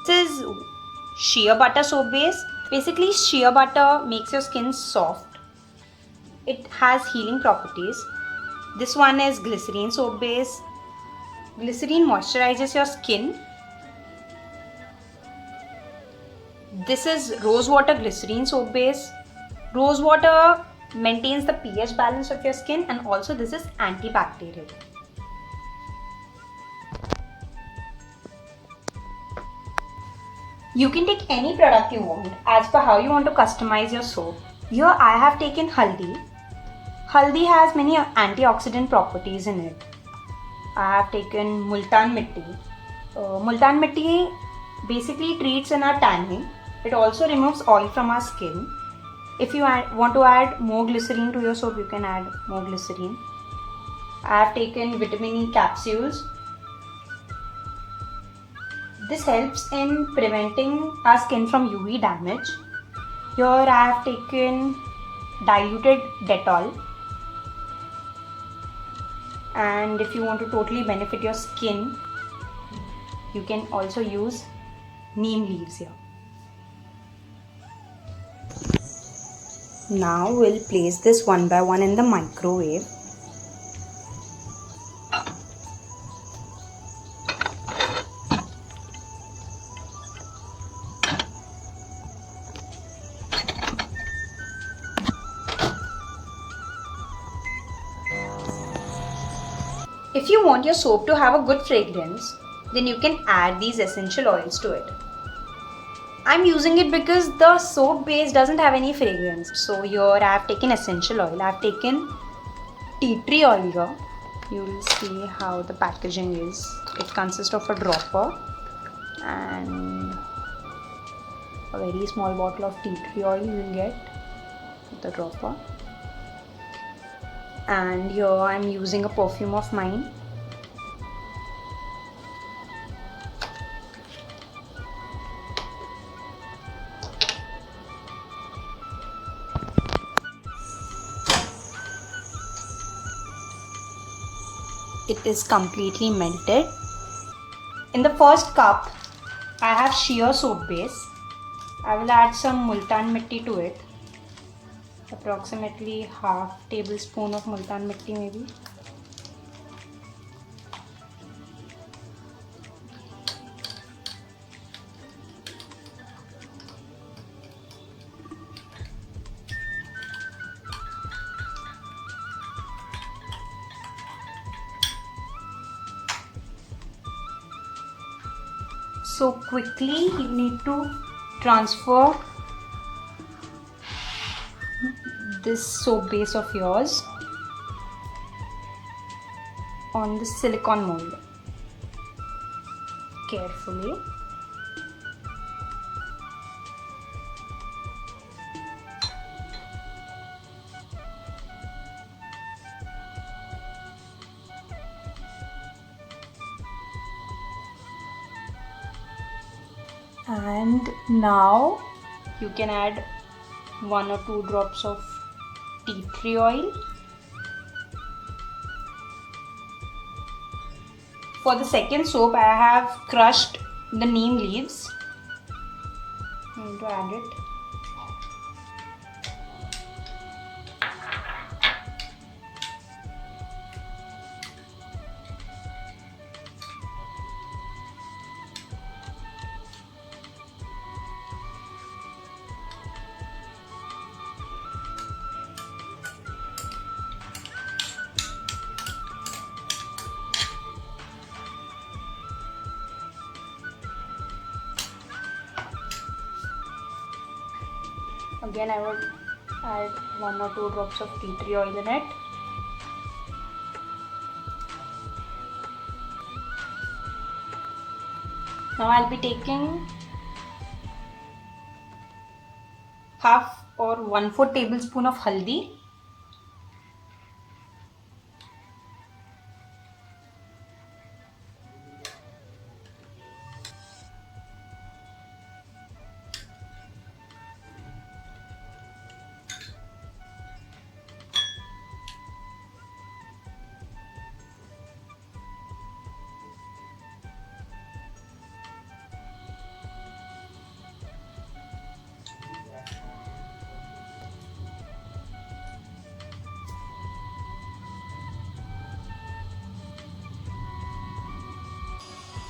This is shea butter soap base. Basically, shea butter makes your skin soft. It has healing properties. This one is glycerine soap base. Glycerine moisturizes your skin. This is rose water glycerine soap base. Rose water maintains the pH balance of your skin, and also this is antibacterial. You can take any product you want as per how you want to customize your soap. Here I have taken haldi. Haldi has many antioxidant properties in it. I have taken multan mitti. Multan mitti basically treats in our tanning. It also removes oil from our skin. If you want to add more glycerine to your soap, you can add more glycerine. I have taken vitamin E capsules. This helps in preventing our skin from UV damage. Here I have taken diluted Dettol. And if you want to totally benefit your skin, you can also use neem leaves here. Now we'll place this one by one in the microwave. If you want your soap to have a good fragrance, then you can add these essential oils to it. I'm using it because the soap base doesn't have any fragrance. So here I have taken essential oil. I have taken tea tree oil here. You will see how the packaging is. It consists of a dropper and a very small bottle of tea tree oil you will get with the dropper. And here I'm using a perfume of mine. It is completely melted. In the first cup, I have shea soap base. I will add some multan mitti to it. Approximately half tablespoon of multan mitti maybe. So quickly you need to transfer this soap base of yours on the silicone mold carefully. And now you can add 1 or 2 drops of tea tree oil. For the second soap, I have crushed the neem leaves. I'm going to add it. Again, I would add 1 or 2 drops of tea tree oil in it. Now I'll be taking half or 1/4 tablespoon of haldi.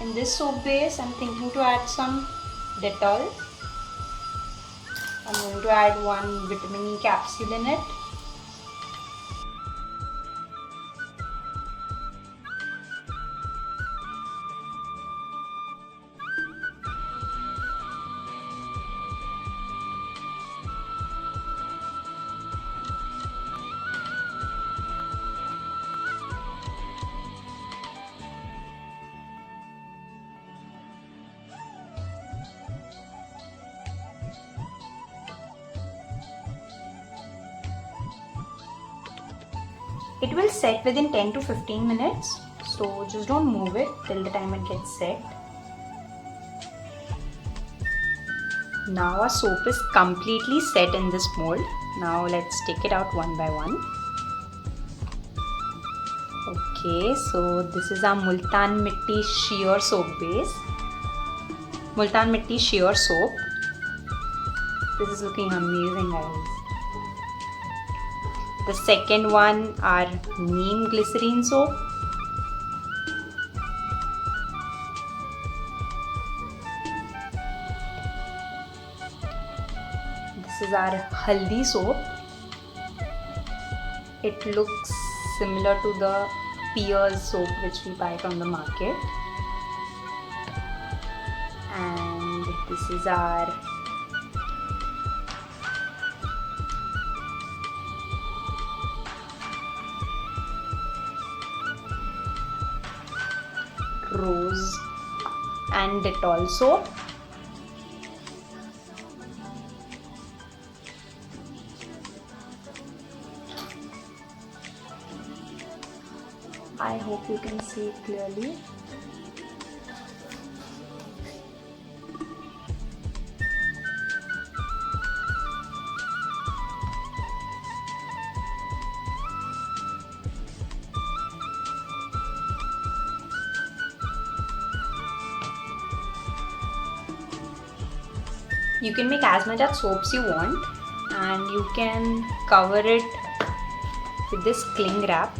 In this soap base, I'm thinking to add some Dettol. I'm going to add one vitamin E capsule in it. It will set within 10 to 15 minutes, so just don't move it till the time it gets set. Now our soap is completely set in this mold. Now let's take it out one by one. Okay, so this is our Multan Mitti Sheer Soap base. Multan Mitti Sheer Soap. This is looking amazing, guys. The second one, our Neem Glycerine Soap. This is our Haldi Soap. It looks similar to the Pears soap which we buy from the market. And this is our Rose and Dettol soap. I hope you can see it clearly. You can make as much as soaps you want, and you can cover it with this cling wrap.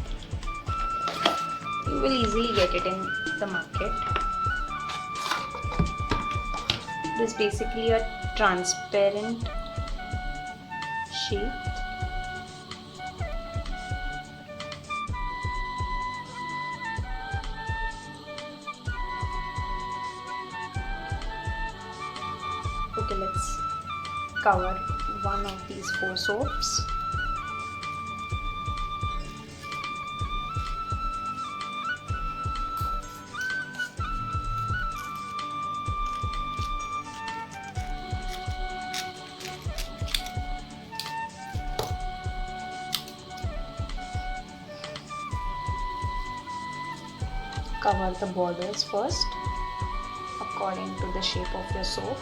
You will easily get it in the market. This is basically a transparent sheet. Okay, let's cover one of these 4 soaps. Cover the borders first according to the shape of your soap.